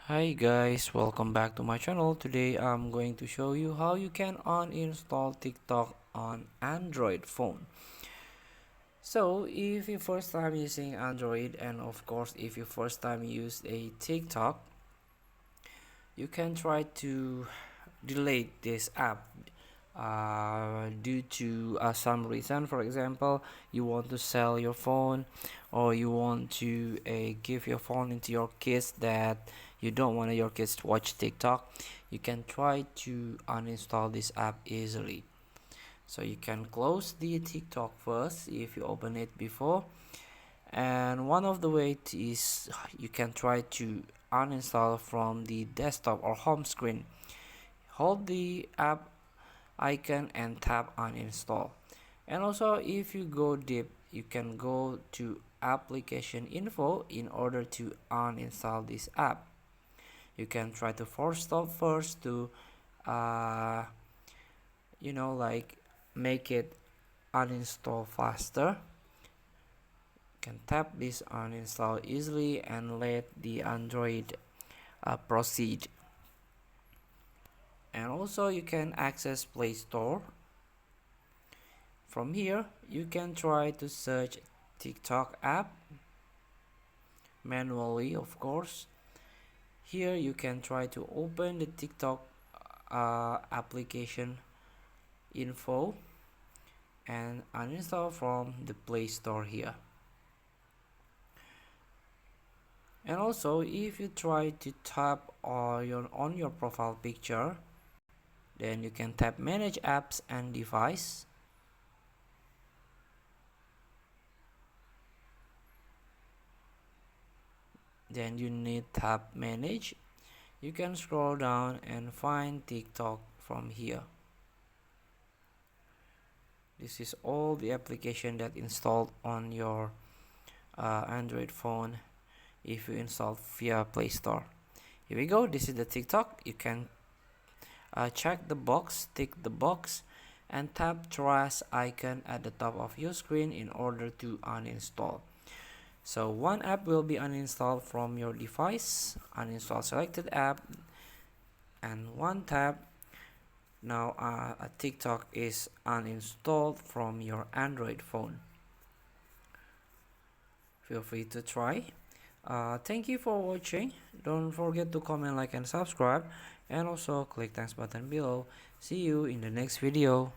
Hi guys, welcome back to my channel. Today I'm going to show you how you can uninstall TikTok on Android phone. So if you first time using Android, and of course if you first time use a TikTok, you can try to delete this app due to some reason. For example, you want to sell your phone, or you want to give your phone into your kids that you don't want your kids to watch TikTok. You can try to uninstall this app easily. So you can close the TikTok first if you open it before, and one of the ways is you can try to uninstall from the desktop or home screen. Hold the app icon and tap uninstall. And also, if you go deep, you can go to application info in order to uninstall this app. You can try to force stop first to uh, like make it uninstall faster. You can tap this uninstall easily and let the Android proceed. And also you can access Play Store. From here you can try to search TikTok app manually, of course. Here you can try to open the TikTok application info and uninstall from the Play Store here. And also, if you try to tap on your profile picture, then you can tap manage apps and device. Then you need tap manage. You can scroll down and find TikTok from here. This is all the application that installed on your Android phone if you install via Play Store. Here we go. This is the TikTok. You can check the box, tick the box, and tap trash icon at the top of your screen in order to uninstall. So one app will be uninstalled from your device. Uninstall selected app, and one tab. Now a TikTok is uninstalled from your Android phone. Feel free to try. Thank you for watching. Don't forget to comment, like, and subscribe, and also click thanks button below. See you in the next video.